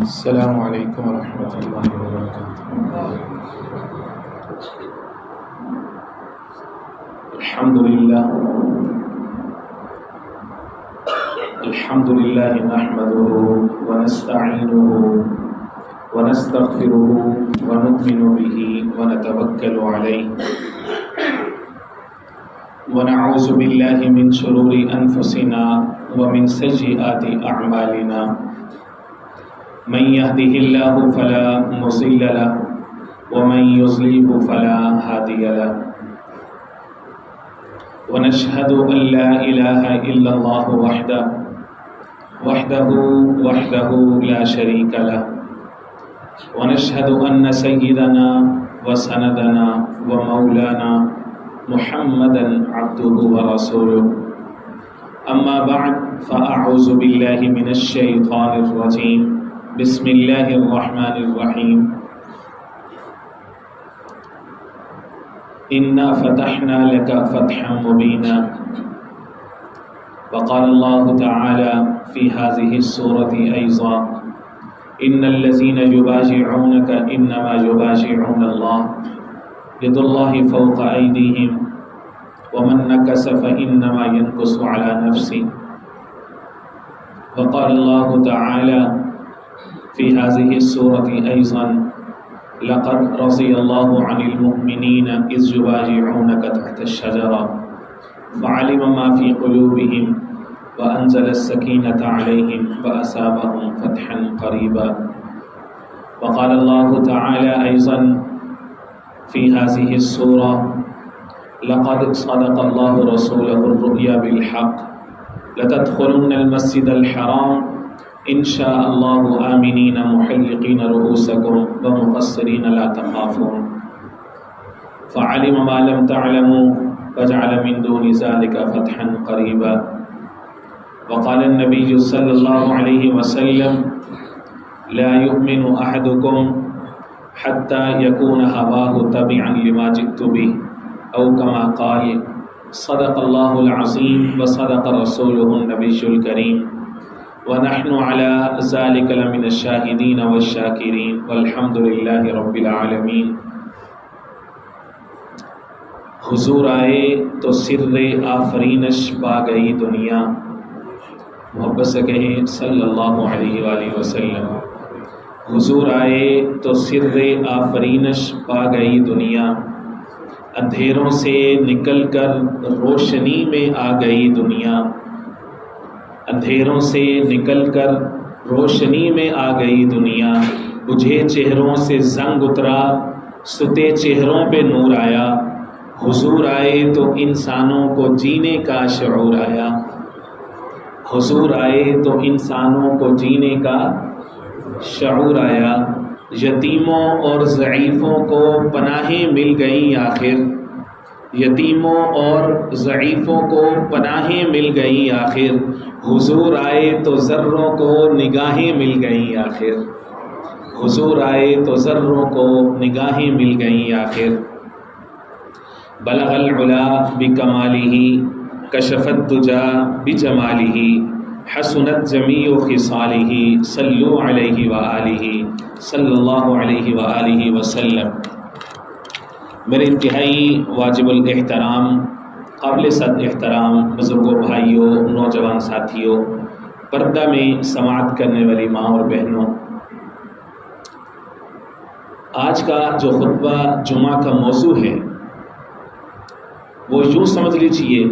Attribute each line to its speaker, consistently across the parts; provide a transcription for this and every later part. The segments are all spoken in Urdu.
Speaker 1: السلام علیکم ورحمۃ اللہ وبرکاتہ۔ الحمد للہ نحمده ونستعینه ونستغفره ونؤمن به ونتوکل علیہ ونعوذ باللہ من شرور انفسنا ومن سیئات اعمالنا، من يهده الله فلا مضل له ومن يضلل فلا هادي له، ونشهد أن لا إله إلا الله وحده لا شريك له، ونشهد أن سيدنا وسندنا ومولانا محمدا عبده ورسوله، أما بعد فأعوذ بالله من الشيطان الرجيم، بسم اللہ الرحمن الرحیم۔ انا فتحنا لك فتحا مبینا، وقال اللہ تعالی فی هذه السورة ایضا، ان الذین یبایعونک انما یبایعون اللہ، ید اللہ فوق ایدیہم ومن نکث فانما ینکث علی نفسہ، وقال اللہ تعالی في هذه السورة أيضا، لقد رضي الله عن المؤمنين إذ يبايعونك تحت الشجرة فعلم ما في قلوبهم وأنزل السكينة عليهم وأصابهم فتحا قريبا، وقال الله تعالى أيضا في هذه السورة، لقد صدق الله رسوله الرؤيا بالحق لتدخلن المسجد الحرام ان شاء اللہ آمنین محلقین رؤوسکم ومقصرین لا تخافون، فعلم ما لم تعلموا فجعل من دون ذلك فتحا قریبا، وقال النبی صلی اللہ علیہ وسلم، لا يؤمن احدكم حتى يكون هواه تبعا لما جئت به، او كما قال، صدق اللہ العظیم وصدق رسوله النبی الکریم، ونحن على ذلك لمن الشاہدین والشاکرین والحمد للہ رب العالمین۔ حضور آئے تو سر آفرینش پا گئی دنیا، محبت سے کہیں صلی اللہ علیہ وآلہ وسلم۔ حضور آئے تو سر آفرینش پا گئی دنیا، اندھیروں سے نکل کر روشنی میں آ گئی دنیا، اندھیروں سے نکل کر روشنی میں آ گئی دنیا، بجھے چہروں سے زنگ اترا ستے چہروں پہ نور آیا، حضور آئے تو انسانوں کو جینے کا شعور آیا، حضور آئے تو انسانوں کو جینے کا شعور آیا، یتیموں اور ضعیفوں کو پناہیں مل گئیں آخر، یتیموں اور ضعیفوں کو پناہیں مل گئیں آخر، حضور آئے تو ذروں کو نگاہیں مل گئیں آخر، حضور آئے تو ذروں کو نگاہیں مل گئیں آخر، بلغ العلا بکمالہ کشف الدجا بجمالہ حسنت جمیع خصالہ صلو علیہ وآلہ صلی اللہ علیہ وآلہ وسلم۔ میرے انتہائی واجب الاحترام، قابل صد احترام بزرگوں، بھائیوں، نوجوان ساتھیوں، پردہ میں سماعت کرنے والی ماں اور بہنوں، آج کا جو خطبہ جمعہ کا موضوع ہے وہ یوں سمجھ لیجیے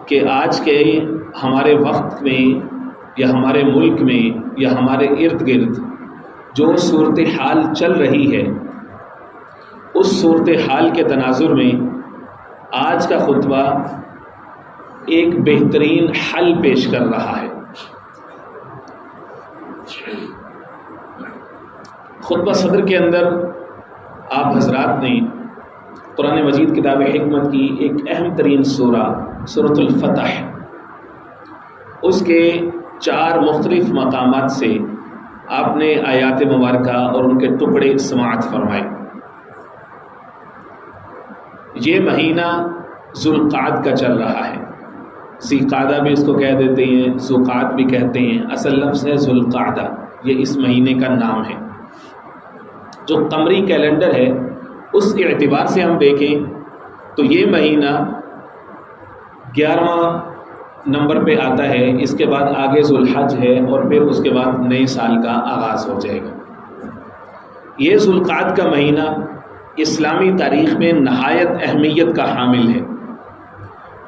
Speaker 1: کہ آج کے ہمارے وقت میں یا ہمارے ملک میں یا ہمارے ارد گرد جو صورتحال چل رہی ہے، اس صورتحال کے تناظر میں آج کا خطبہ ایک بہترین حل پیش کر رہا ہے۔ خطبہ صدر کے اندر آپ حضرات نے قرآن مجید کتاب حکمت کی ایک اہم ترین سورہ سورۃ الفتح، اس کے 4 مختلف مقامات سے آپ نے آیات مبارکہ اور ان کے ٹکڑے سماعت فرمائے۔ یہ مہینہ ذوالقعدہ کا چل رہا ہے، ذی قعدہ بھی اس کو کہہ دیتے ہیں، ذوالقعدہ بھی کہتے ہیں، اصل لفظ ہے ذوالقعدہ، یہ اس مہینے کا نام ہے۔ جو قمری کیلنڈر ہے اس اعتبار سے ہم دیکھیں تو یہ مہینہ 11واں نمبر پہ آتا ہے، اس کے بعد آگے ذوالحج ہے اور پھر اس کے بعد نئے سال کا آغاز ہو جائے گا۔ یہ ذوالقعدہ کا مہینہ اسلامی تاریخ میں نہایت اہمیت کا حامل ہے،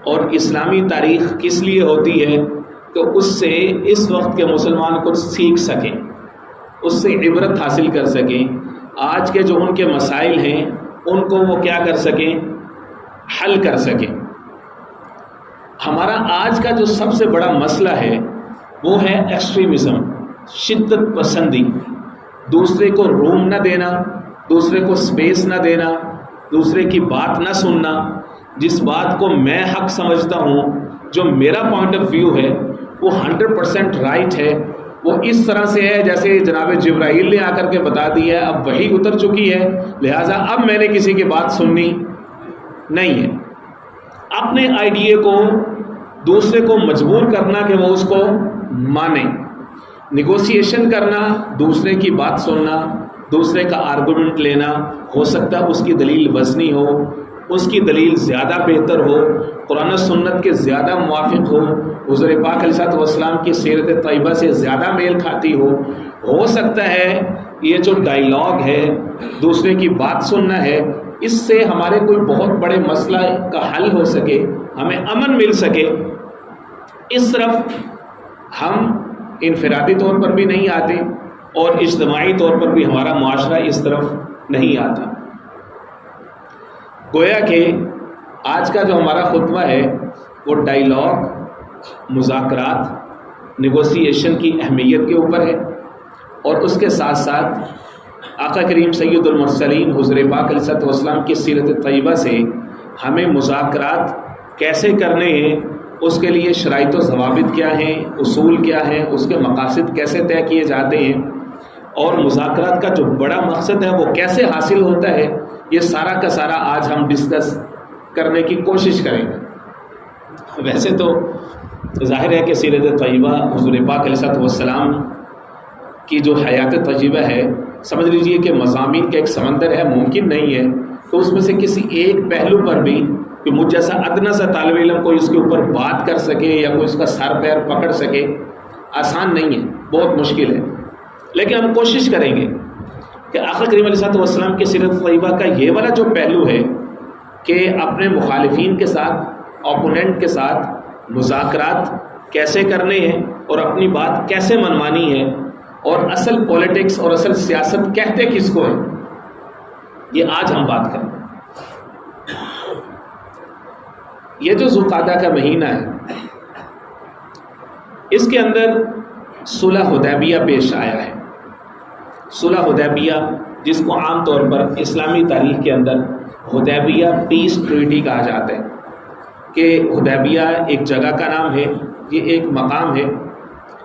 Speaker 1: اور اسلامی تاریخ کس لیے ہوتی ہے کہ اس سے اس وقت کے مسلمان کچھ سیکھ سکیں، اس سے عبرت حاصل کر سکیں، آج کے جو ان کے مسائل ہیں ان کو وہ کیا کر سکیں، حل کر سکیں۔ ہمارا آج کا جو سب سے بڑا مسئلہ ہے وہ ہے ایکسٹریمزم، شدت پسندی، دوسرے کو روم نہ دینا، دوسرے کو سپیس نہ دینا، دوسرے کی بات نہ سننا، جس بات کو میں حق سمجھتا ہوں، جو میرا پوائنٹ آف ویو ہے وہ 100% رائٹ ہے، وہ اس طرح سے ہے جیسے جناب جبرائیل نے آ کر کے بتا دیا ہے، اب وحی اتر چکی ہے، لہٰذا اب میں نے کسی کی بات سننی نہیں ہے۔ اپنے آئیڈیا کو دوسرے کو مجبور کرنا کہ وہ اس کو مانے، نیگوسیشن کرنا، دوسرے کی بات سننا، دوسرے کا آرگومنٹ لینا، ہو سکتا ہے اس کی دلیل وزنی ہو، اس کی دلیل زیادہ بہتر ہو، قرآن و سنت کے زیادہ موافق حضور پاک علیہ الصلوۃ والسلام کی سیرت طیبہ سے زیادہ میل کھاتی ہو سکتا ہے یہ جو ڈائیلاگ ہے، دوسرے کی بات سننا ہے، اس سے ہمارے کوئی بہت بڑے مسئلہ کا حل ہو سکے، ہمیں امن مل سکے۔ اس طرف ہم انفرادی طور پر بھی نہیں آتے اور اجتماعی طور پر بھی ہمارا معاشرہ اس طرف نہیں آتا۔ گویا کہ آج کا جو ہمارا خطبہ ہے وہ ڈائیلاگ، مذاکرات، نیگوسیشن کی اہمیت کے اوپر ہے، اور اس کے ساتھ ساتھ آقا کریم سید المرسلین حضور پاک علیہ الصلوۃ والسلام کی سیرت طیبہ سے ہمیں مذاکرات کیسے کرنے ہیں، اس کے لیے شرائط و ضوابط کیا ہیں، اصول کیا ہیں، اس کے مقاصد کیسے طے کیے جاتے ہیں، اور مذاکرات کا جو بڑا مقصد ہے وہ کیسے حاصل ہوتا ہے، یہ سارا کا سارا آج ہم ڈسکس کرنے کی کوشش کریں گے۔ ویسے تو ظاہر ہے کہ سیرت طیبہ حضور پاک علیہ الصلوۃ والسلام کی جو حیات طیبہ ہے، سمجھ لیجئے کہ مضامین کا ایک سمندر ہے، ممکن نہیں ہے تو اس میں سے کسی ایک پہلو پر بھی کہ مجھ جیسا ادنا سا طالب علم کوئی اس کے اوپر بات کر سکے یا کوئی اس کا سر پیر پکڑ سکے، آسان نہیں ہے، بہت مشکل ہے، لیکن ہم کوشش کریں گے کہ آقا کریم علیہ الصلوۃ والسلام کی سیرت طیبہ کا یہ والا جو پہلو ہے کہ اپنے مخالفین کے ساتھ، اوپوننٹ کے ساتھ مذاکرات کیسے کرنے ہیں اور اپنی بات کیسے منوانی ہے، اور اصل پولیٹکس اور اصل سیاست کہتے کس کو ہے، یہ آج ہم بات کریں۔ یہ جو ذوالقعدہ کا مہینہ ہے، اس کے اندر صلح حدیبیہ پیش آیا ہے۔ صلح حدیبیہ، جس کو عام طور پر اسلامی تاریخ کے اندر حدیبیہ پیس ٹریٹی کہا جاتا ہے، کہ حدیبیہ ایک جگہ کا نام ہے، یہ ایک مقام ہے۔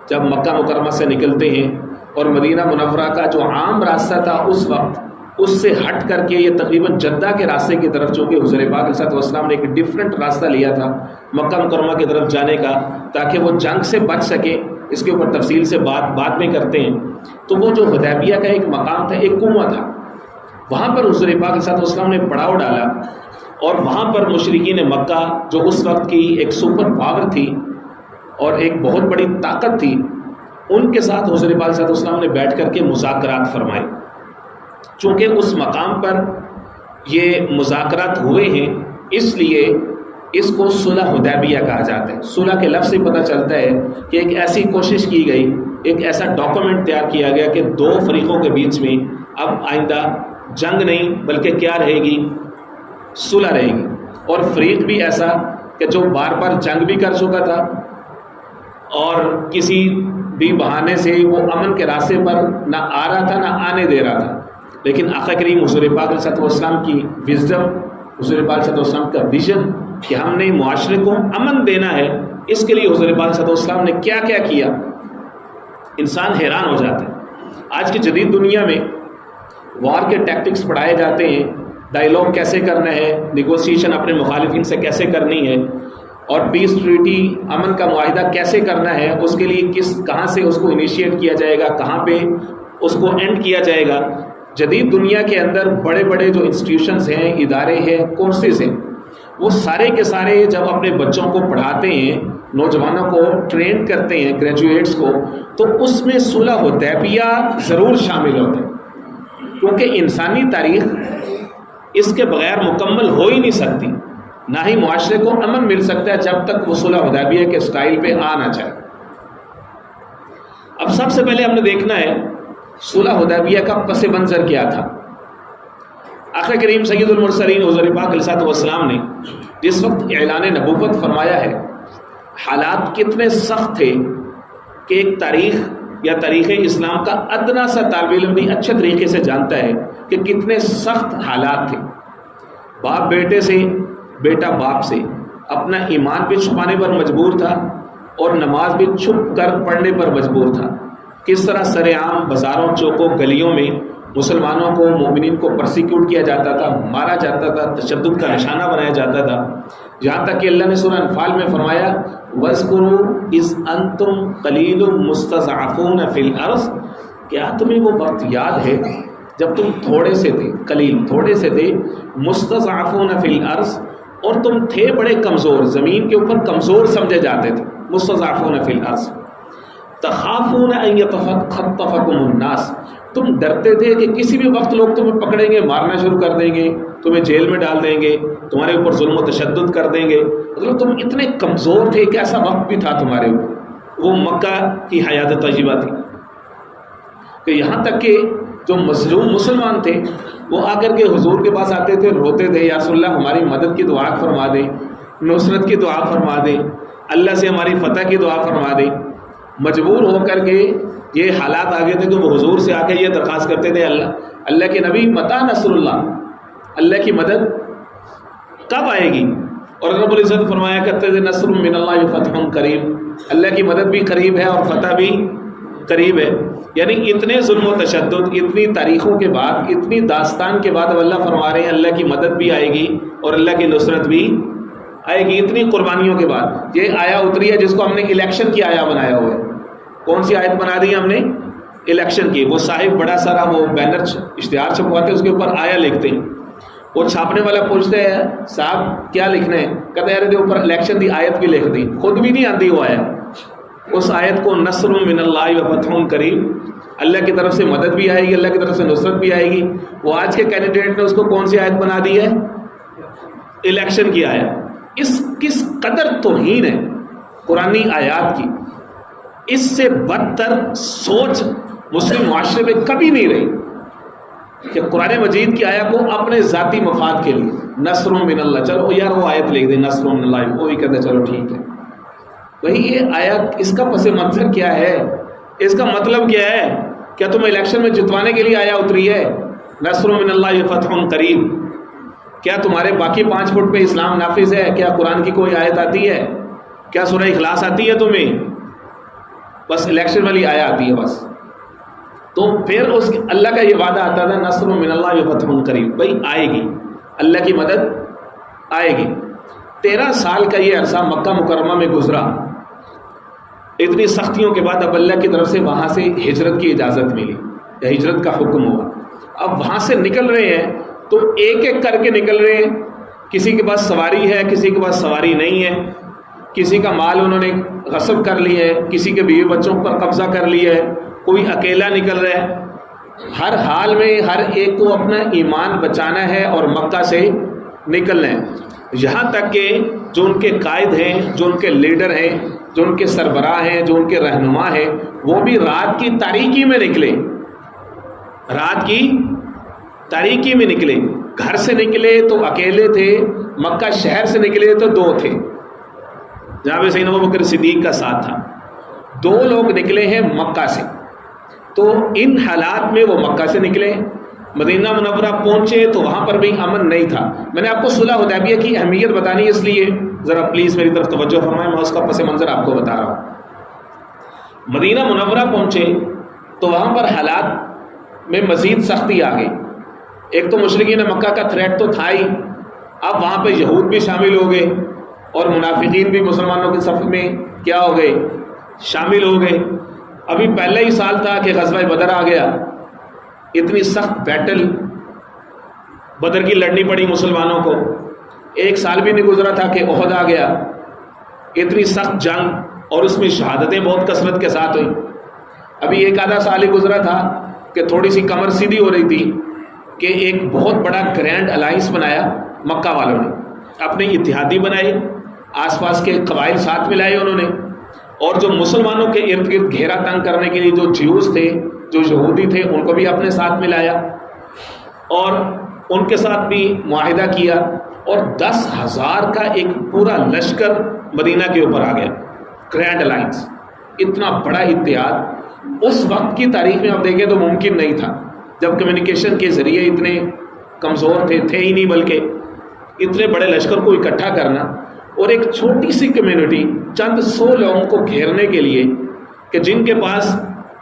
Speaker 1: جب مکہ مکرمہ سے نکلتے ہیں اور مدینہ منورہ کا جو عام راستہ تھا اس وقت، اس سے ہٹ کر کے یہ تقریباً جدہ کے راستے کی طرف، چونکہ حضور پاک علیہ الصلوۃ والسلام نے ایک ڈیفرنٹ راستہ لیا تھا مکہ مکرمہ کی طرف جانے کا، تاکہ وہ جنگ سے بچ سکے، اس کے اوپر تفصیل سے بات بعد میں کرتے ہیں۔ تو وہ جو حدیبیہ کا ایک مقام تھا، ایک کنواں تھا، وہاں پر حضور پاک علیہ الصلوۃ والسلام نے پڑاؤ ڈالا، اور وہاں پر مشرکین مکہ جو اس وقت کی ایک سپر پاور تھی اور ایک بہت بڑی طاقت تھی، ان کے ساتھ حضور پاک صلی اللہ علیہ وسلم نے بیٹھ کر کے مذاکرات فرمائے۔ چونکہ اس مقام پر یہ مذاکرات ہوئے ہیں، اس لیے اس کو صلح حدیبیہ کہا جاتا ہے۔ صلح کے لفظ سے پتہ چلتا ہے کہ ایک ایسی کوشش کی گئی، ایک ایسا ڈاکومنٹ تیار کیا گیا کہ دو فریقوں کے بیچ میں اب آئندہ جنگ نہیں بلکہ کیا رہے گی، صلح رہے گی، اور فریق بھی ایسا کہ جو بار بار جنگ بھی کر چکا تھا اور کسی بھی بہانے سے وہ امن کے راستے پر نہ آ رہا تھا نہ آنے دے رہا تھا، لیکن آقا کریم حضور پاک علیہ الصلوۃ والسلام کی وزڈم، حضور پاک صلی اللہ علیہ وسلم کا ویژن کہ ہم نے معاشرے کو امن دینا ہے، اس کے لیے حضور پاک صلی اللہ علیہ وسلم نے کیا کیا کیا، انسان حیران ہو جاتا ہے۔ آج کی جدید دنیا میں وار کے ٹیکٹکس پڑھائے جاتے ہیں، ڈائیلاگ کیسے کرنا ہے، نیگوسیشن اپنے مخالفین سے کیسے کرنی ہے، اور پیس ٹریٹی امن کا معاہدہ کیسے کرنا ہے، اس کے لیے کہاں سے اس کو انیشیٹ کیا جائے گا، کہاں پہ اس کو اینڈ کیا جائے گا۔ جدید دنیا کے اندر بڑے بڑے جو انسٹیٹیوشنز ہیں، ادارے ہیں، کورسز ہیں، وہ سارے کے سارے جب اپنے بچوں کو پڑھاتے ہیں، نوجوانوں کو ٹرین کرتے ہیں، گریجویٹس کو، تو اس میں صلح حدیبیہ ضرور شامل ہوتا ہے، کیونکہ انسانی تاریخ اس کے بغیر مکمل ہو ہی نہیں سکتی، نہ ہی معاشرے کو امن مل سکتا ہے جب تک وہ صلح حدیبیہ کے سٹائل پہ آنا چاہے۔ اب سب سے پہلے ہم نے دیکھنا ہے صلح حدیبیہ کا پس منظر کیا تھا۔ آقا کریم سید المرسلین حضور پاک علیہ الصلوۃ والسلام نے جس وقت اعلان نبوت فرمایا ہے، حالات کتنے سخت تھے کہ ایک تاریخ یا تاریخ اسلام کا ادنا سا طالب علم بھی اچھے طریقے سے جانتا ہے کہ کتنے سخت حالات تھے۔ باپ بیٹے سے، بیٹا باپ سے، اپنا ایمان بھی چھپانے پر مجبور تھا اور نماز بھی چھپ کر پڑھنے پر مجبور تھا۔ کس طرح سر عام بازاروں، چوکوں، گلیوں میں مسلمانوں کو، مومنین کو پرسیکیوٹ کیا جاتا تھا، مارا جاتا تھا، تشدد کا نشانہ بنایا جاتا تھا، یہاں تک کہ اللہ نے سورہ انفال میں فرمایا وَاذْكُرُوا إِذْ أَنْتُمْ قَلِيلٌ مُسْتَضْعَفُونَ فِي الْأَرْضِ، کیا تمہیں وہ وقت یاد ہے جب تم تھوڑے سے تھے، قلیل تھوڑے سے تھے، مستضعفون فی الارض، اور تم تھے بڑے کمزور، زمین کے اوپر کمزور سمجھے جاتے تھے، مستضعفون فی الارض، تخافون ان یتخطفکم الناس، تم ڈرتے تھے کہ کسی بھی وقت لوگ تمہیں پکڑیں گے، مارنا شروع کر دیں گے، تمہیں جیل میں ڈال دیں گے، تمہارے اوپر ظلم و تشدد کر دیں گے، مطلب تم اتنے کمزور تھے کہ ایسا وقت بھی تھا تمہارے اوپر۔ وہ مکہ کی حیات طیبہ تھی کہ یہاں تک کہ جو مظلوم مسلمان تھے وہ آ کر کے حضور کے پاس آتے تھے، روتے تھے، یا رسول اللہ ہماری مدد کی دعا فرما دیں، نصرت کی دعا فرما دیں، اللہ سے ہماری فتح کی دعا فرما دیں۔ مجبور ہو کر کے یہ حالات آ گئے تھے کہ وہ حضور سے آ کے یہ درخواست کرتے تھے، اللہ کے نبی متى نصر اللہ، اللہ کی مدد کب آئے گی؟ اور رب العزت فرمایا کرتے تھے نصر من اللہ فتح قریب، اللہ کی مدد بھی قریب ہے اور فتح بھی قریب ہے۔ یعنی اتنے ظلم و تشدد، اتنی تاریخوں کے بعد، اتنی داستان کے بعد اب اللہ فرما رہے ہیں اللہ کی مدد بھی آئے گی اور اللہ کی نصرت بھی آئے گی، اتنی قربانیوں کے بعد۔ یہ آیا اتری ہے جس کو ہم نے الیکشن کی آیا بنایا ہوا ہے۔ کون سی آیت بنا دی ہم نے؟ الیکشن کی۔ وہ صاحب بڑا سارا وہ بینر اشتہار چھپواتے ہیں، اس کے اوپر آیا لکھتے ہیں، وہ چھاپنے والا پوچھتے ہیں صاحب کیا لکھنا ہے، کہتے ہیں اوپر الیکشن دی آیت بھی لکھ دی، خود بھی نہیں آتی وہ آیت۔ اس آیت کو نصر من اللہ و فتح قریب، اللہ کی طرف سے مدد بھی آئے گی، اللہ کی طرف سے نصرت بھی آئے گی۔ وہ آج کے کینڈیڈیٹ نے اس کو کون سی آیت بنا دی ہے؟ الیکشن کی آیت۔ کس قدر توہین ہے قرآنی آیات کی، اس سے بدتر سوچ مسلم معاشرے میں کبھی نہیں رہی کہ قرآن مجید کی آیت کو اپنے ذاتی مفاد کے لیے نصر من اللہ، چلو یار وہ آیت لکھ دیں نصر من اللہ، وہی کہتے چلو ٹھیک ہے۔ وہی یہ آیت، اس کا پس منظر کیا ہے، اس کا مطلب کیا ہے؟ کیا تم الیکشن میں جتوانے کے لیے آیا اتری ہے؟ نصر من اللہ فتح قریب، کیا تمہارے باقی 5 فٹ پہ اسلام نافذ ہے؟ کیا قرآن کی کوئی آیت آتی ہے؟ کیا سورہ اخلاص آتی ہے تمہیں؟ بس الیکشن والی آیا آتی ہے بس۔ تو پھر اس اللہ کا یہ وعدہ آتا تھا نصر من اللہ فتح قریب، بھائی آئے گی، اللہ کی مدد آئے گی۔ 13 سال کا یہ عرصہ مکہ مکرمہ میں گزرا، اتنی سختیوں کے بعد اب اللہ کی طرف سے وہاں سے ہجرت کی اجازت ملی، یا ہجرت کا حکم ہوا۔ اب وہاں سے نکل رہے ہیں تو ایک ایک کر کے نکل رہے ہیں، کسی کے پاس سواری ہے، کسی کے پاس سواری نہیں ہے، کسی کا مال انہوں نے غصب کر لیا ہے، کسی کے بیوی بچوں پر قبضہ کر لیا ہے، کوئی اکیلا نکل رہا ہے۔ ہر حال میں ہر ایک کو اپنا ایمان بچانا ہے اور مکہ سے نکلنا ہے۔ یہاں تک کہ جو ان کے قائد ہیں، جو ان کے لیڈر ہیں، جو ان کے سربراہ ہیں، جو ان کے رہنما ہیں، وہ بھی رات کی تاریکی میں نکلے، رات کی تاریکی میں نکلے۔ گھر سے نکلے تو اکیلے تھے، مکہ شہر سے نکلے تو 2 تھے، جہاں پہ سیدنا ابوبکر صدیق کا ساتھ تھا۔ 2 لوگ نکلے ہیں مکہ سے، تو ان حالات میں وہ مکہ سے نکلے، مدینہ منورہ پہنچے تو وہاں پر بھی امن نہیں تھا۔ میں نے آپ کو صلح حدیبیہ کی اہمیت بتانی اس لیے ذرا پلیز میری طرف توجہ فرمائیں، میں اس کا پس منظر آپ کو بتا رہا ہوں۔ مدینہ منورہ پہنچے تو وہاں پر حالات میں مزید سختی آ گئی۔ ایک تو مشرکین مکہ کا تھریٹ تو تھا ہی، اب وہاں پہ یہود بھی شامل ہو گئے، اور منافقین بھی مسلمانوں کے صف میں کیا ہو گئے؟ شامل ہو گئے۔ ابھی پہلا ہی سال تھا کہ غزوہ بدر آ گیا، اتنی سخت بیٹل بدر کی لڑنی پڑی مسلمانوں کو۔ ایک سال بھی نہیں گزرا تھا کہ احد آ گیا، اتنی سخت جنگ، اور اس میں شہادتیں بہت کثرت کے ساتھ ہوئی۔ ابھی ایک آدھا سال ہی گزرا تھا کہ تھوڑی سی کمر سیدھی ہو رہی تھی کہ ایک بہت بڑا گرینڈ الائنس بنایا مکہ والوں نے، اپنے اتحادی بنائے، آس پاس کے قبائل ساتھ ملائے انہوں نے، اور جو مسلمانوں کے ارد گرد گھیرا تنگ کرنے کے لیے جو جیوز تھے، جو یہودی تھے، ان کو بھی اپنے ساتھ ملایا اور ان کے ساتھ بھی معاہدہ کیا، اور 10,000 کا ایک پورا لشکر مدینہ کے اوپر آ گیا، گرینڈ الائنس، اتنا بڑا اتحاد اس وقت کی تاریخ میں آپ دیکھیں تو ممکن نہیں تھا، جب کمیونیکیشن کے ذریعے اتنے کمزور تھے ہی نہیں، بلکہ اتنے بڑے لشکر کو اکٹھا کرنا، اور ایک چھوٹی سی کمیونٹی چند 100 لوگوں کو گھیرنے کے لیے، کہ جن کے پاس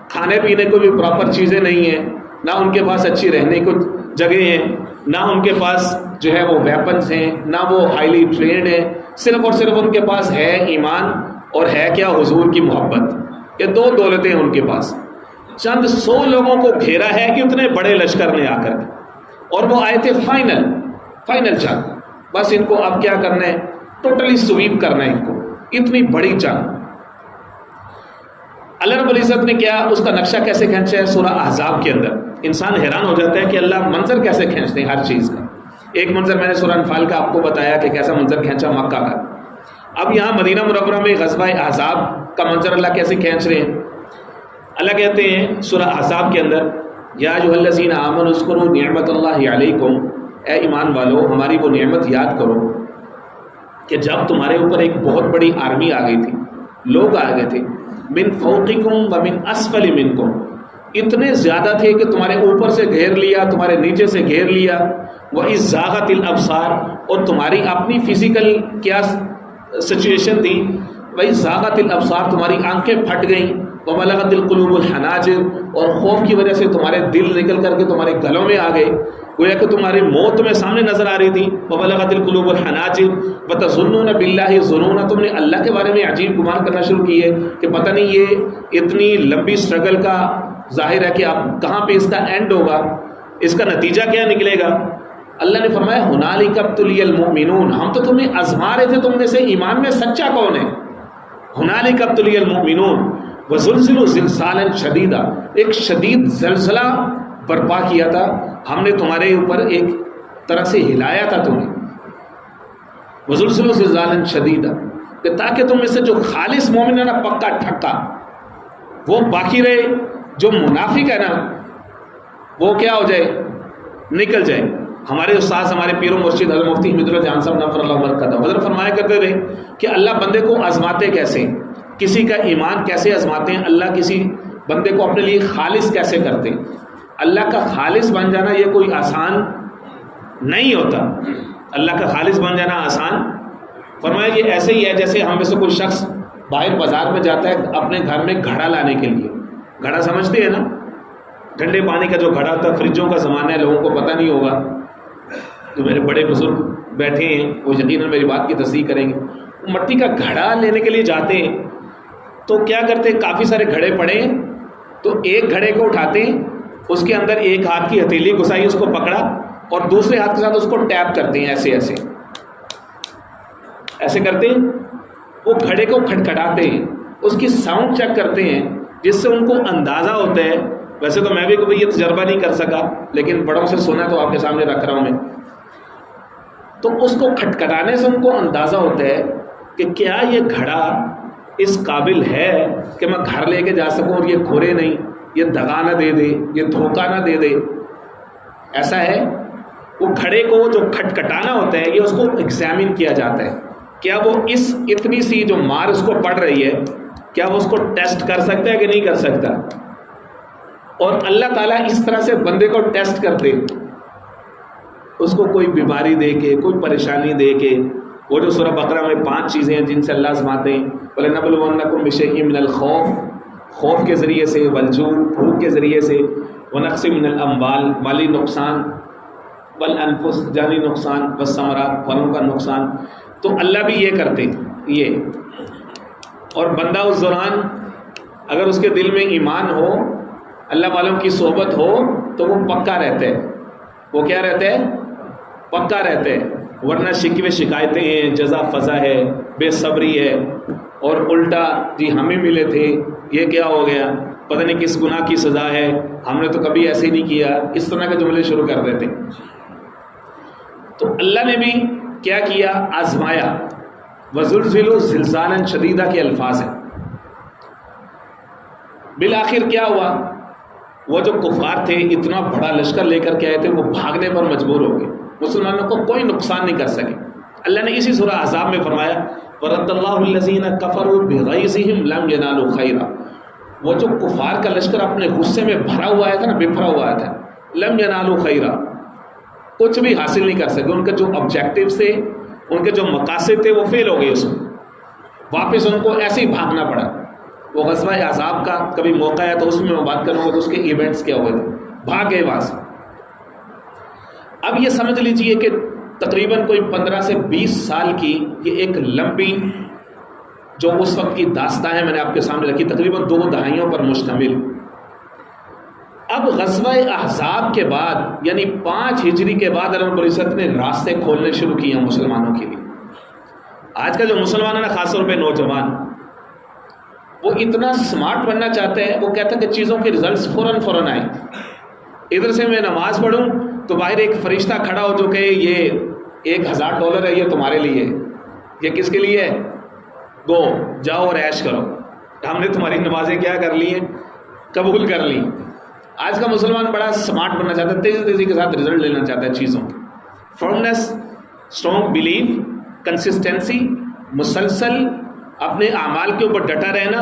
Speaker 1: کھانے پینے کو بھی پراپر چیزیں نہیں ہیں، نہ ان کے پاس اچھی رہنے کو جگہ ہیں، نہ ان کے پاس جو ہے وہ ویپنز ہیں، نہ وہ ہائیلی ٹرینڈ ہیں، صرف اور صرف ان کے پاس ہے ایمان اور ہے کیا؟ حضور کی محبت۔ یہ 2 دولتیں ان کے پاس، چند 100 لوگوں کو گھیرا ہے کہ اتنے بڑے لشکر نے آ کر، اور وہ آئے تھے فائنل جنگ، بس ان کو اب کیا کرنا ہے؟ ٹوٹلی سویپ کرنا ہے ان کو، اتنی بڑی جنگ۔ اللہ رب العزت نے کیا اس کا نقشہ کیسے کھینچا ہے سورہ احزاب کے اندر، انسان حیران ہو جاتا ہے کہ اللہ منظر کیسے کھینچتے ہیں ہر چیز کا۔ ایک منظر میں نے سورہ انفال کا آپ کو بتایا کہ کیسا منظر کھینچا مکہ کا، اب یہاں مدینہ منورہ میں غزوہ احزاب کا منظر اللہ کیسے کھینچ رہے ہیں۔ اللہ کہتے ہیں سورہ احزاب کے اندر، یا ایھا الذین آمنوا اذکروا نعمت اللہ علیکم، اے ایمان والو ہماری وہ نعمت یاد کرو کہ جب تمہارے اوپر ایک بہت بڑی آرمی آ گئی تھی، لوگ آ گئے تھے، من فوقکم ومن اسفل منکم، اتنے زیادہ تھے کہ تمہارے اوپر سے گھیر لیا، تمہارے نیچے سے گھیر لیا، وَإِذ زَاغَتِ الْأَبْصَارُ، اور تمہاری اپنی فزیکل کیا سچویشن تھی، وَإِذ زَاغَتِ الْأَبْصَارُ، تمہاری آنکھیں پھٹ گئیں، وَبَلَغَتِ الْقُلُوبُ الْحَنَاجِرَ، اور خوف کی وجہ سے تمہارے دل نکل کر کے تمہارے گلوں میں آ گئے، گویا کہ تمہاری موت تمہیں سامنے نظر آ رہی تھی، وَبَلَغَتِ الْقُلُوبُ الْحَنَاجِرَ وَتَظُنُّونَ بِاللَّهِ الظُّنُونَ، تم نے اللہ کے بارے میں عجیب گمان کرنا شروع کی ہے کہ پتہ نہیں یہ اتنی لمبی سٹرگل کا ظاہر ہے کہ اب کہاں پہ اس کا اینڈ ہوگا، اس کا نتیجہ کیا نکلے گا۔ اللہ نے فرمایا ہنالک ابتلی المؤمنون، ہم تو تمہیں آزما رہے تھے تم میں سے ایمان میں سچا کون ہے۔ ہنالک ابتلی المؤمنون وزلزلوا زلزالا شدیدا، ایک شدید زلزلہ برپا کیا تھا ہم نے تمہارے اوپر، ایک طرح سے ہلایا تھا تمہیں، وزلزلوا زلزالا شدیدا، کہ تاکہ تم میں سے جو خالص مومن ہے نا، پکا ٹھکا، وہ باقی رہے، جو منافق ہے نا وہ کیا ہو جائے؟ نکل جائے۔ ہمارے استاد ہمارے پیر و مرشد حضرت مفتی حمید اللہ جان صاحب نفر اللہ برکاتہ حضرت فرمایا کرتے تھے کہ اللہ بندے کو آزماتے کیسے، کسی کا ایمان کیسے آزماتے ہیں، اللہ کسی بندے کو اپنے لیے خالص کیسے کرتے ہیں۔ اللہ کا خالص بن جانا یہ کوئی آسان نہیں ہوتا، اللہ کا خالص بن جانا آسان، فرمایا یہ ایسے ہی ہے جیسے ہم میں سے کوئی شخص باہر بازار میں جاتا ہے اپنے گھر میں گھڑا لانے کے لیے، گھڑا سمجھتے ہیں نا، ٹھنڈے پانی کا جو گھڑا ہوتا ہے، فریجوں کا زمانہ ہے، لوگوں کو پتہ نہیں ہوگا، جو میرے بڑے بزرگ بیٹھے ہیں وہ یقیناً میری بات کی تصدیق کریں گے، وہ مٹی کا گھڑا لینے کے لیے جاتے ہیں تو کیا کرتے ہیں، کافی سارے گھڑے پڑے ہیں تو ایک گھڑے کو اٹھاتے ہیں، اس کے اندر ایک ہاتھ کی ہتھیلی گھسائی، اس کو پکڑا اور دوسرے ہاتھ کے ساتھ اس کو ٹیپ کرتے ہیں، ایسے ایسے ایسے کرتے ہیں، وہ گھڑے کو کھٹکھٹاتے ہیں، اس کی ساؤنڈ چیک کرتے ہیں، جس سے ان کو اندازہ ہوتا ہے، ویسے تو میں بھی کبھی یہ تجربہ نہیں کر سکا لیکن بڑوں سے سنا تو آپ کے سامنے رکھ رہا ہوں میں، تو اس کو کھٹکھٹانے سے ان کو اندازہ ہوتا ہے کہ کیا یہ گھڑا اس قابل ہے کہ میں گھر لے کے جا سکوں اور یہ کھورے نہیں، یہ دغا نہ دے دے، یہ دھوکہ نہ دے دے، ایسا ہے۔ وہ گھڑے کو جو کھٹکھٹانا ہوتا ہے یہ اس کو ایگزامن کیا جاتا ہے، کیا وہ اس اتنی سی جو مار اس کو پڑ رہی ہے کیا وہ اس کو ٹیسٹ کر سکتا ہے کہ نہیں کر سکتا، اور اللہ تعالیٰ اس طرح سے بندے کو ٹیسٹ کرتے، اس کو کوئی بیماری دے کے، کوئی پریشانی دے کے، وہ جو سورہ بقرہ میں 5 چیزیں ہیں جن سے اللہ آزماتے ہیں، وَلَنَبْلُوَنَّكُمْ بِشَيْءٍ مِّنَ الْخَوْفِ، خوف کے ذریعے سے، وَالْجُوعِ، بھوک کے ذریعے سے، وَنَقْصٍ مِّنَ الْأَمْوَالِ، مالی نقصان، وَالْأَنفُسِ، جانی نقصان، وَالثَّمَرَاتِ، پھلوں کا نقصان، تو اللہ بھی یہ کرتے یہ. اور بندہ اس دوران اگر اس کے دل میں ایمان ہو، اللہ والوں کی صحبت ہو، تو وہ پکا رہتا ہے. وہ کیا رہتا ہے؟ پکا رہتا ہے. ورنہ شکوے شکایتیں ہیں، جزا فضا ہے، بے صبری ہے، اور الٹا جی ہمیں ملے تھے، یہ کیا ہو گیا، پتہ نہیں کس گناہ کی سزا ہے، ہم نے تو کبھی ایسے ہی نہیں کیا، اس طرح کے جملے شروع کر دیتے. تو اللہ نے بھی کیا کیا؟ آزمایا. وَزُلْزِلُوا زِلْزَالًا شَدِيدًا کے الفاظ ہیں. بالآخر کیا ہوا؟ وہ جو کفار تھے اتنا بڑا لشکر لے کر کے آئے تھے، وہ بھاگنے پر مجبور ہو گئے. مسلمانوں کو کوئی نقصان نہیں کر سکے. اللہ نے اسی سورہ احزاب میں فرمایا وَرَدَّ اللَّهُ الَّذِينَ كَفَرُوا بِغَيْظِهِمْ لَمْ يَنَالُوا خَيْرًا. وہ جو کفار کا لشکر اپنے غصے میں بھرا ہوا آیا تھا نا، بکھرا ہوا آیا تھا، لم ينالوا خیرا، کچھ بھی حاصل نہیں کر سکے. ان کے جو آبجیکٹیو تھے، ان کے جو مقاصد تھے، وہ فیل ہو گئے. اس میں واپس ان کو ایسے ہی بھاگنا پڑا. وہ غزوہ احزاب کا کبھی موقع ہے تو اس میں بات کروں گا کہ اس کے ایونٹس کیا ہوئے تھے. بھاگ گئے وہاں سے. اب یہ سمجھ لیجئے کہ تقریباً کوئی 15 سے 20 سال کی یہ ایک لمبی جو اس وقت کی داستان ہے میں نے آپ کے سامنے رکھی، تقریباً 2 دہائیوں پر مشتمل. اب غزوہ احزاب کے بعد یعنی 5 ہجری کے بعد اللہ رب العزت نے راستے کھولنے شروع کیے مسلمانوں کے لیے. آج کا جو مسلمان ہے نا، خاص طور پہ نوجوان، وہ اتنا سمارٹ بننا چاہتے ہیں. وہ کہتا ہے کہ چیزوں کے ریزلٹس فوراً آئیں. ادھر سے میں نماز پڑھوں تو باہر ایک فرشتہ کھڑا ہو جو کہ یہ $1000 ہے، یہ تمہارے لیے، یہ کس کے لیے ہے؟ گو جاؤ اور عیش کرو، ہم نے تمہاری نمازیں کیا کر لی ہیں؟ قبول کر لی. آج کا مسلمان بڑا سمارٹ بننا چاہتا ہے، تیزی کے ساتھ رزلٹ لینا چاہتا ہے چیزوں. فرمنس، اسٹرانگ بلیف، کنسسٹنسی، مسلسل اپنے اعمال کے اوپر ڈٹا رہنا.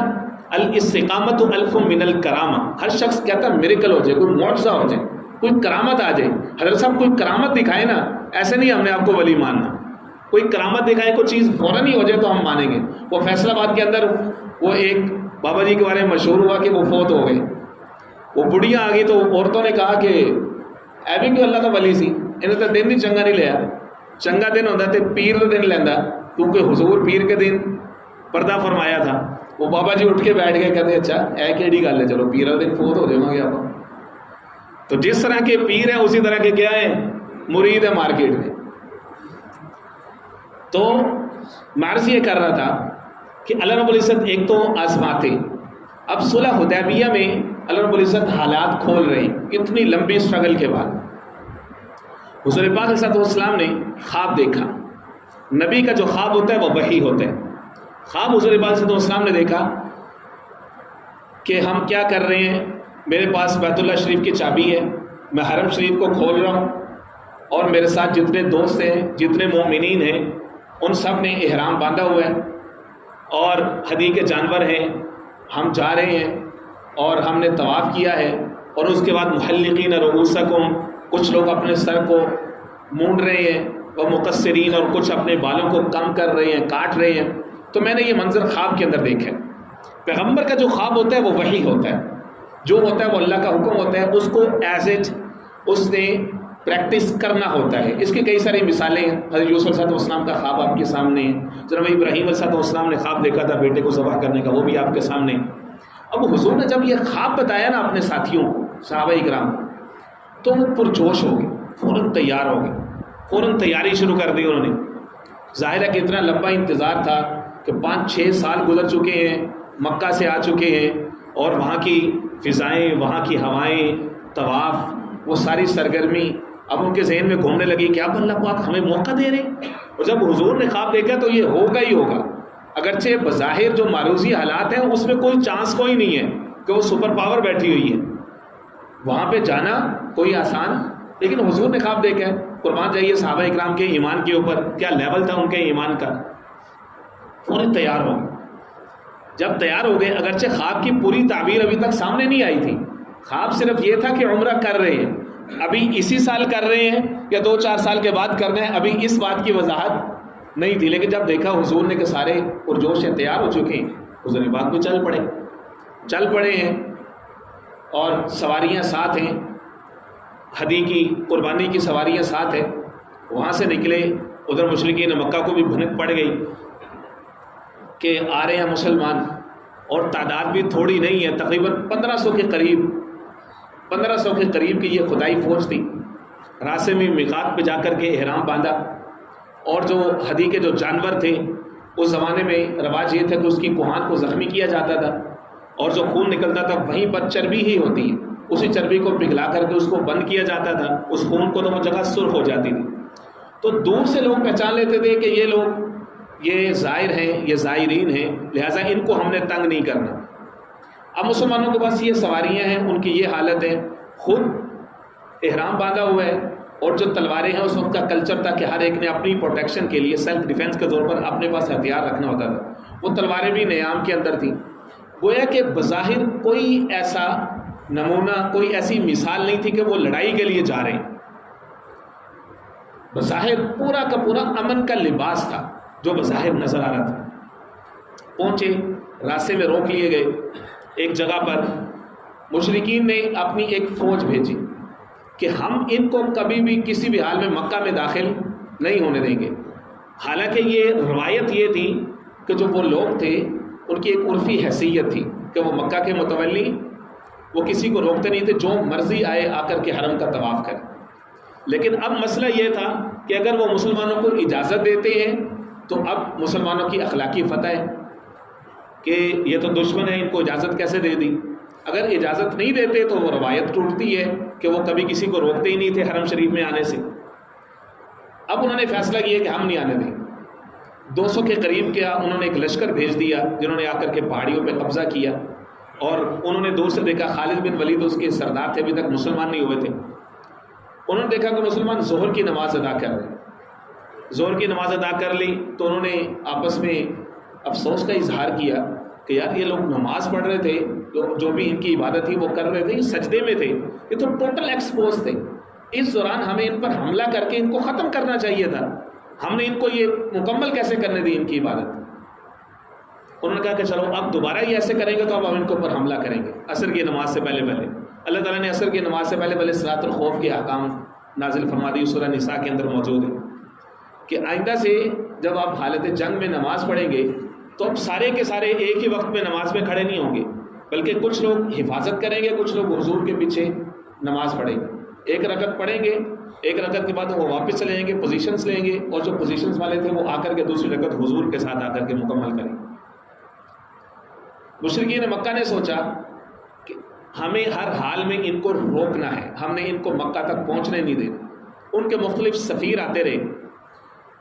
Speaker 1: الاستقامت الف من الکرامہ. ہر شخص کہتا ہے میریکل ہو جائے، کوئی معجزہ ہو جائے، کوئی کرامت آ جائے. حضرت صاحب کوئی کرامت دکھائے نا، ایسے نہیں ہم نے آپ کو ولی ماننا. کوئی کرامت دکھائے، کوئی چیز فوراً ہی ہو جائے تو ہم مانیں گے. وہ فیصل آباد کے اندر وہ ایک بابا جی کے بارے میں مشہور ہوا کہ وہ فوت ہو گئے. وہ بڑھیاں آ گئی تو عورتوں نے کہا کہ اے بھی کیوں اللہ کا ولی سی، انہیں تو دن نہیں چنگا نہیں لیا. چنگا دن ہوتا تے پیر کا دن لینا، کیونکہ حضور پیر کے دن پردہ فرمایا تھا. وہ بابا جی اٹھ کے بیٹھ گئے، کہتے اچھا اے کیڑی گل ہے، چلو پیر کا دن فوت ہو جاؤں گے آپ. تو جس طرح کے پیر ہیں اسی طرح کے کیا ہیں؟ مرید ہے مارکیٹ میں. تو معرض یہ کر رہا تھا کہ اللہ رب العزت ایک تو آزماتے. اب صلح حدیبیہ میں اللہ رب العزت حالات کھول رہے ہیں اتنی لمبی اسٹرگل کے بعد. حضور پاک صلی اللہ علیہ وسلم نے خواب دیکھا. نبی کا جو خواب ہوتا ہے وہ وحی ہوتا ہے. خواب حضور پاک صلی اللہ علیہ وسلم نے دیکھا کہ ہم کیا کر رہے ہیں، میرے پاس بیت اللہ شریف کی چابی ہے، میں حرم شریف کو کھول رہا ہوں، اور میرے ساتھ جتنے دوست ہیں، جتنے مومنین ہیں، ان سب نے احرام باندھا ہوا ہے اور ہدی کے جانور ہیں. ہم جا رہے ہیں اور ہم نے طواف کیا ہے، اور اس کے بعد محلقین رؤوسکم، کچھ لوگ اپنے سر کو مونڈ رہے ہیں، اور مقصرین، اور کچھ اپنے بالوں کو کم کر رہے ہیں، کاٹ رہے ہیں. تو میں نے یہ منظر خواب کے اندر دیکھا. پیغمبر کا جو خواب ہوتا ہے وہ وحی ہوتا ہے، جو ہوتا ہے وہ اللہ کا حکم ہوتا ہے، اس کو ایز اٹ اس نے پریکٹس کرنا ہوتا ہے. اس کی کئی ساری مثالیں ہیں. حضرت یوسف علیہ السلام کا خواب آپ کے سامنے ہے. جناب ابراہیم علیہ السلام نے خواب دیکھا تھا بیٹے کو ذبح کرنے کا، وہ بھی آپ کے سامنے. اب حضور نے جب یہ خواب بتایا نا اپنے ساتھیوں کو، صحابہ اکرام، تو وہ پرجوش ہو گئے، فوراً تیار ہو گئے، فوراً تیاری شروع کر دی انہوں نے. ظاہر ہے کہ اتنا لمبا انتظار تھا کہ 5-6 سال گزر چکے ہیں، مکہ سے آ چکے ہیں، اور وہاں کی فضائیں، وہاں کی ہوائیں، طواف، وہ ساری سرگرمی اب ان کے ذہن میں گھومنے لگی کہ اب اللہ پاک ہمیں موقع دے رہے ہیں. اور جب حضور نے خواب دیکھا تو یہ ہوگا ہی ہوگا. اگرچہ بظاہر جو معروضی حالات ہیں اس میں کوئی چانس کوئی نہیں ہے کہ وہ سپر پاور بیٹھی ہوئی ہے، وہاں پہ جانا کوئی آسان. لیکن حضور نے خواب دیکھا ہے. قربان جائیے صحابہ اکرام کے ایمان کے اوپر کیا لیول تھا ان کے ایمان کا. فوراً تیار ہو گئے. جب تیار ہو گئے، اگرچہ خواب کی پوری تعبیر ابھی تک سامنے نہیں آئی تھی، خواب صرف یہ تھا کہ عمرہ کر رہے ہیں، ابھی اسی سال کر رہے ہیں یا 2-4 سال کے بعد کر رہے ہیں، ابھی اس بات کی وضاحت نہیں تھی. لیکن جب دیکھا حضور نے کہ سارے پرجوش سے تیار ہو چکے ہیں، حضور پاک بھی چل پڑے ہیں، اور سواریاں ساتھ ہیں، ہدی کی قربانی کی سواریاں ساتھ ہیں. وہاں سے نکلے ادھر مشرکین مکہ کو بھی بھنک پڑ گئی کہ آ رہے ہیں مسلمان، اور تعداد بھی تھوڑی نہیں ہے، تقریباً 1500 کے قریب کی یہ خدائی فوج تھی۔ راستے میں میقات پہ جا کر کے احرام باندھا، اور جو ہدی کے جو جانور تھے اس زمانے میں رواج یہ تھا کہ اس کی کوہان کو زخمی کیا جاتا تھا، اور جو خون نکلتا تھا وہیں پر چربی ہی ہوتی ہے، اسی چربی کو پگھلا کر کے اس کو بند کیا جاتا تھا، اس خون کو تو وہ جگہ سرخ ہو جاتی تھی۔ تو دور سے لوگ پہچان لیتے تھے کہ یہ لوگ یہ زائر ہیں، یہ زائرین ہیں، لہٰذا ان کو ہم نے تنگ نہیں کرنا۔ اب مسلمانوں کے پاس یہ سواریاں ہیں، ان کی یہ حالت ہے، خود احرام باندھا ہوا ہے، اور جو تلواریں ہیں اس وقت کا کلچر تھا کہ ہر ایک نے اپنی پروٹیکشن کے لیے سیلف ڈیفینس کے طور پر اپنے پاس ہتھیار رکھنا ہوتا تھا۔ وہ تلواریں بھی نیام کے اندر تھیں۔ گویا کہ بظاہر کوئی ایسا نمونہ، کوئی ایسی مثال نہیں تھی کہ وہ لڑائی کے لیے جا رہے ہیں، بظاہر پورا کا پورا امن کا لباس تھا جو بظاہر نظر آ رہا تھا۔ پہنچے، راستے میں روک لیے گئے ایک جگہ پر، مشرکین نے اپنی ایک فوج بھیجی کہ ہم ان کو کبھی بھی کسی بھی حال میں مکہ میں داخل نہیں ہونے دیں گے۔ حالانکہ یہ روایت یہ تھی کہ جو وہ لوگ تھے ان کی ایک عرفی حیثیت تھی کہ وہ مکہ کے متولی، وہ کسی کو روکتے نہیں تھے، جو مرضی آئے آ کر کے حرم کا طواف کرے۔ لیکن اب مسئلہ یہ تھا کہ اگر وہ مسلمانوں کو اجازت دیتے ہیں تو اب مسلمانوں کی اخلاقی فتح ہے کہ یہ تو دشمن ہے، ان کو اجازت کیسے دے دی۔ اگر اجازت نہیں دیتے تو وہ روایت ٹوٹتی ہے کہ وہ کبھی کسی کو روکتے ہی نہیں تھے حرم شریف میں آنے سے۔ اب انہوں نے فیصلہ کیا کہ ہم نہیں آنے دیں۔ 200 کے قریب کیا انہوں نے ایک لشکر بھیج دیا جنہوں نے آ کر کے پہاڑیوں پہ قبضہ کیا، اور انہوں نے دور سے دیکھا خالد بن ولید اس کے سردار تھے، ابھی تک مسلمان نہیں ہوئے تھے۔ انہوں نے دیکھا کہ مسلمان ظہر کی نماز ادا کر رہے ہیں، ظہر کی نماز ادا کر لی تو انہوں نے آپس میں افسوس کا اظہار کیا کہ یار یہ لوگ نماز پڑھ رہے تھے، جو بھی ان کی عبادت تھی وہ کر رہے تھے، یہ سجدے میں تھے، یہ تو ٹوٹل ایکسپوز تھے، اس دوران ہمیں ان پر حملہ کر کے ان کو ختم کرنا چاہیے تھا، ہم نے ان کو یہ مکمل کیسے کرنے دی ان کی عبادت۔ انہوں نے کہا کہ چلو اب دوبارہ یہ ایسے کریں گے تو اب ہم ان کے اوپر حملہ کریں گے۔ عصر کی نماز سے پہلے اللہ تعالیٰ نے عصر کی نماز سے پہلے صلاۃ الخوف کے احکام نازل فرما دی، سورہ نساء کے اندر موجود ہے کہ آئندہ سے جب آپ حالت جنگ میں نماز پڑھیں گے تو اب سارے کے سارے ایک ہی وقت میں نماز میں کھڑے نہیں ہوں گے، بلکہ کچھ لوگ حفاظت کریں گے، کچھ لوگ حضور کے پیچھے نماز پڑھیں گے، ایک رکعت پڑھیں گے، ایک رکعت کے بعد وہ واپس چلے جائیں گے، پوزیشنز لیں گے، اور جو پوزیشنز والے تھے وہ آ کر کے دوسری رکعت حضور کے ساتھ آ کر کے مکمل کریں گے۔ مشرکین مکہ نے سوچا کہ ہمیں ہر حال میں ان کو روکنا ہے، ہم نے ان کو مکہ تک پہنچنے نہیں دینا۔ ان کے مختلف سفیر آتے رہے،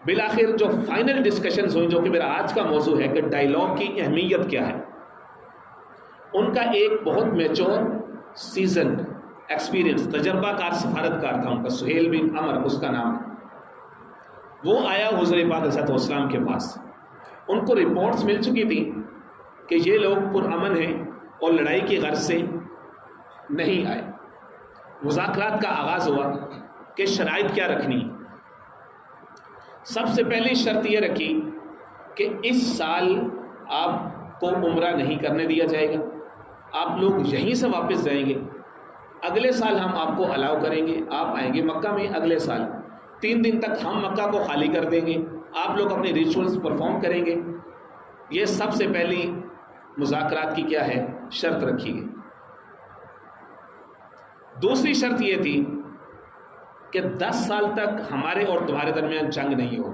Speaker 1: بالآخر جو فائنل ڈسکشنز ہوئی، جو کہ میرا آج کا موضوع ہے کہ ڈائیلاگ کی اہمیت کیا ہے، ان کا ایک بہت میچور سیزنڈ ایکسپیرینس تجربہ کار سفارتکار تھا، ان کا سہیل بن عمر اس کا نام ہے۔ وہ آیا حضور پاک علیہ السلام کے پاس، ان کو رپورٹس مل چکی تھی کہ یہ لوگ پرامن ہیں اور لڑائی کی غرض سے نہیں آئے۔ مذاکرات کا آغاز ہوا کہ شرائط کیا رکھنی۔ سب سے پہلی شرط یہ رکھی کہ اس سال آپ کو عمرہ نہیں کرنے دیا جائے گا، آپ لوگ یہیں سے واپس جائیں گے، اگلے سال ہم آپ کو الاؤ کریں گے، آپ آئیں گے مکہ میں اگلے سال 3 دن تک ہم مکہ کو خالی کر دیں گے، آپ لوگ اپنے ریچولز پرفارم کریں گے۔ یہ سب سے پہلی مذاکرات کی کیا ہے شرط رکھی گئی۔ دوسری شرط یہ تھی کہ 10 سال تک ہمارے اور تمہارے درمیان جنگ نہیں ہو،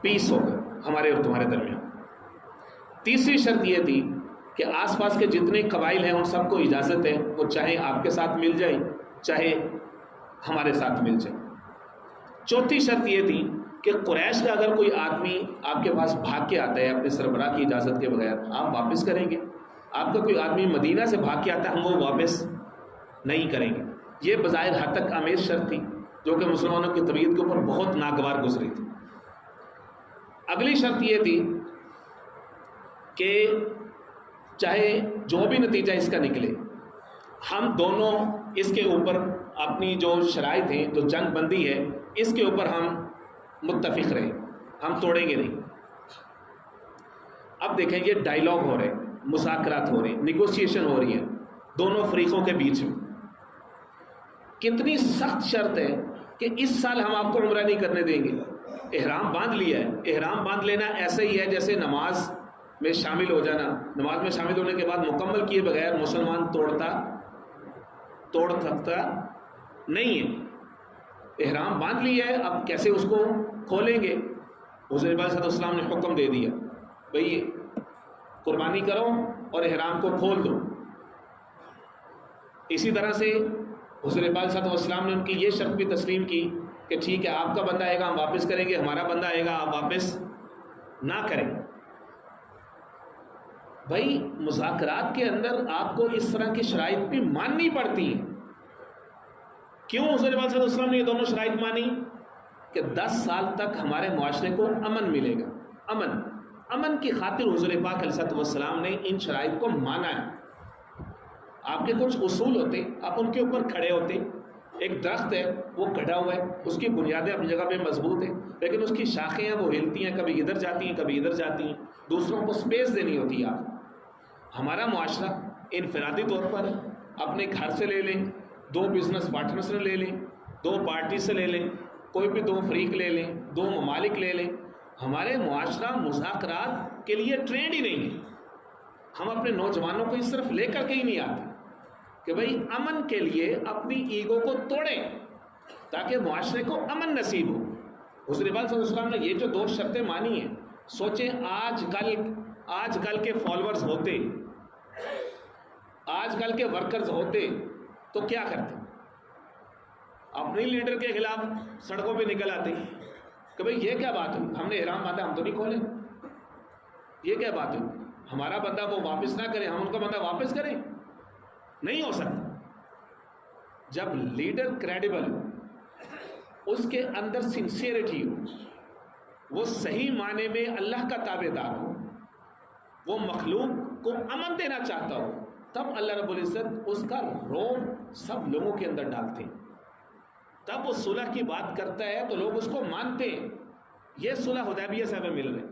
Speaker 1: پیس ہوگا ہمارے اور تمہارے درمیان۔ تیسری شرط یہ تھی کہ آس پاس کے جتنے قبائل ہیں ان سب کو اجازت ہے وہ چاہے آپ کے ساتھ مل جائیں چاہے ہمارے ساتھ مل جائیں۔ چوتھی شرط یہ تھی کہ قریش کا اگر کوئی آدمی آپ کے پاس بھاگ کے آتا ہے اپنے سربراہ کی اجازت کے بغیر، آپ واپس کریں گے۔ آپ کا کوئی آدمی مدینہ سے بھاگ کے آتا ہے، ہم وہ واپس نہیں کریں گے۔ یہ بظاہر حد تک آمیز شرط تھی جو کہ مسلمانوں کی طبیعت کے اوپر بہت ناگوار گزری تھی۔ اگلی شرط یہ تھی کہ چاہے جو بھی نتیجہ اس کا نکلے، ہم دونوں اس کے اوپر اپنی جو شرائط ہیں، جو جنگ بندی ہے، اس کے اوپر ہم متفق رہیں، ہم توڑیں گے نہیں۔ اب دیکھیں یہ ڈائیلاگ ہو رہے، مذاکرات ہو رہی، نیگوسیشن ہو رہی ہے دونوں فریقوں کے بیچ میں۔ کتنی سخت شرط ہے کہ اس سال ہم آپ کو عمرہ نہیں کرنے دیں گے. احرام باندھ لیا ہے. احرام باندھ لینا ایسا ہی ہے جیسے نماز میں شامل ہو جانا. نماز میں شامل ہونے کے بعد مکمل کیے بغیر مسلمان توڑ سکتا نہیں ہے. احرام باندھ لیا ہے, اب کیسے اس کو کھولیں گے؟ حضور پاک صلی اللہ علیہ وسلم نے حکم دے دیا, بھئی قربانی کرو اور احرام کو کھول دو. اسی طرح سے حضور پاک صلی اللہ علیہ وسلم نے ان کی یہ شرط بھی تسلیم کی کہ ٹھیک ہے آپ کا بندہ آئے گا ہم واپس کریں گے, ہمارا بندہ آئے گا آپ واپس نہ کریں. بھائی مذاکرات کے اندر آپ کو اس طرح کی شرائط بھی ماننی پڑتی ہیں. کیوں حضور پاک صلی اللہ علیہ وسلم نے یہ دونوں شرائط مانی؟ کہ 10 سال تک ہمارے معاشرے کو امن ملے گا. امن کی خاطر حضور پاک علیہ السلام نے ان شرائط کو مانا ہے. آپ کے کچھ اصول ہوتے, آپ ان کے اوپر کھڑے ہوتے. ایک درخت ہے وہ کھڑا ہوا ہے, اس کی بنیادیں اپنی جگہ پہ مضبوط ہیں, لیکن اس کی شاخیں ہیں وہ ہلتی ہیں, کبھی ادھر جاتی ہیں کبھی ادھر جاتی ہیں, دوسروں کو سپیس دینی ہوتی ہے. ہمارا معاشرہ انفرادی طور پر اپنے گھر سے لے لیں, 2 بزنس پارٹنر سے لے لیں, 2 پارٹی سے لے لیں, کوئی بھی 2 فریق لے لیں, 2 ممالک لے لیں, ہمارے معاشرہ مذاکرات کے لیے ٹرینڈ ہی نہیں ہے. ہم اپنے نوجوانوں کو اس طرف لے کر کے ہی نہیں آتے کہ بھئی امن کے لیے اپنی ایگو کو توڑیں تاکہ معاشرے کو امن نصیب ہو. حضور پاک صلی اللہ علیہ وسلم نے یہ جو 2 شرطیں مانی ہیں, سوچیں آج کل کے فالورز ہوتے, آج کل کے ورکرز ہوتے تو کیا کرتے؟ اپنے لیڈر کے خلاف سڑکوں پہ نکل آتے کہ بھئی یہ کیا بات ہوئی, ہم نے احرام باندھا ہم تو نہیں کھولیں, یہ کیا بات ہوئی, ہمارا بندہ وہ واپس نہ کرے ہم ان کا بندہ واپس کریں. نہیں ہو سکتا. جب لیڈر کریڈیبل ہو, اس کے اندر سنسیئرٹی ہو, وہ صحیح معنی میں اللہ کا تابع دار ہو, وہ مخلوق کو امن دینا چاہتا ہو, تب اللہ رب العزت اس کا روب سب لوگوں کے اندر ڈالتے ہیں. تب وہ صلح کی بات کرتا ہے تو لوگ اس کو مانتے ہیں. یہ صلح حدیبیہ سے ہمیں مل رہے.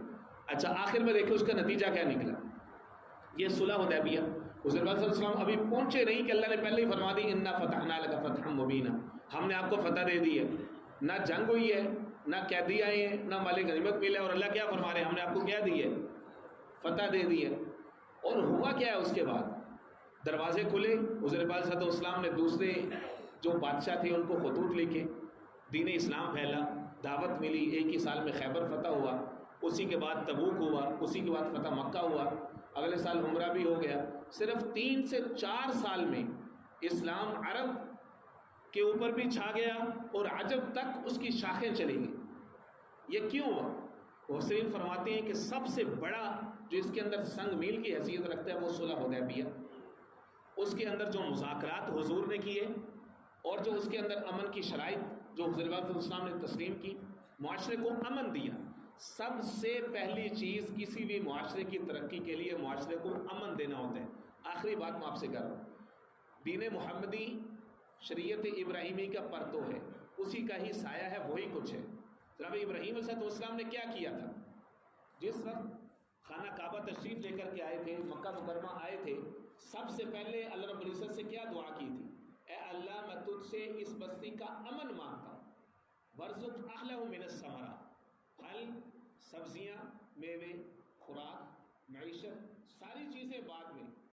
Speaker 1: اچھا آخر میں دیکھیں اس کا نتیجہ کیا نکلا. یہ صلح حدیبیہ حضور پاک صلی اللہ علیہ وسلم ابھی پہنچے نہیں کہ اللہ نے پہلے ہی فرما دی انا فتحنا لک فتحا مبینا, ہم نے آپ کو فتح دے دی ہے. نہ جنگ ہوئی ہے, نہ قیدی آئے ہیں, نہ مال غنیمت ملا ہے, اور اللہ کیا فرما رہے ہیں, ہم نے آپ کو کیا دی ہے, فتح دے دی ہے. اور ہوا کیا ہے اس کے بعد؟ دروازے کھلے, حضور پاک صلی اللہ علیہ وسلم نے دوسرے جو بادشاہ تھے ان کو خطوط لکھے, دین اسلام پھیلا, دعوت ملی, 1 ہی سال میں خیبر فتح ہوا, اسی کے بعد تبوک ہوا, اسی کے بعد فتح مکہ ہوا, اگلے سال عمرہ بھی ہو گیا. صرف 3 سے 4 سال میں اسلام عرب کے اوپر بھی چھا گیا اور عجب تک اس کی شاخیں چلی گئی. یہ کیوں ہوا؟ حسین فرماتے ہیں کہ سب سے بڑا جو اس کے اندر سنگ میل کی حیثیت رکھتا ہے وہ صلح حدیبیہ. اس کے اندر جو مذاکرات حضور نے کیے اور جو اس کے اندر امن کی شرائط جو حضور پاک صلی اللہ علیہ وسلم نے تسلیم کی, معاشرے کو امن دیا. سب سے پہلی چیز کسی بھی معاشرے کی ترقی کے لیے معاشرے کو امن دینا ہوتا ہے. آخری بات میں آپ سے کر رہا ہوں, دین محمدی شریعت ابراہیمی کا پرتو ہے, اسی کا ہی سایہ ہے, وہی کچھ ہے. جناب ابراہیم علیہ السلام نے کیا کیا تھا؟ جس وقت خانہ کعبہ تشریف لے کر کے آئے تھے, مکہ مکرمہ آئے تھے, سب سے پہلے اللہ رب العزت سے کیا دعا کی تھی؟ اے اللہ میں تجھ سے اس بستی کا امن مانگتا ہوں. وارزق اہلہ من الثمرات, پھل, سبزیاں, میوے, خوراک, معیشت, ساری چیزیں بعد میں,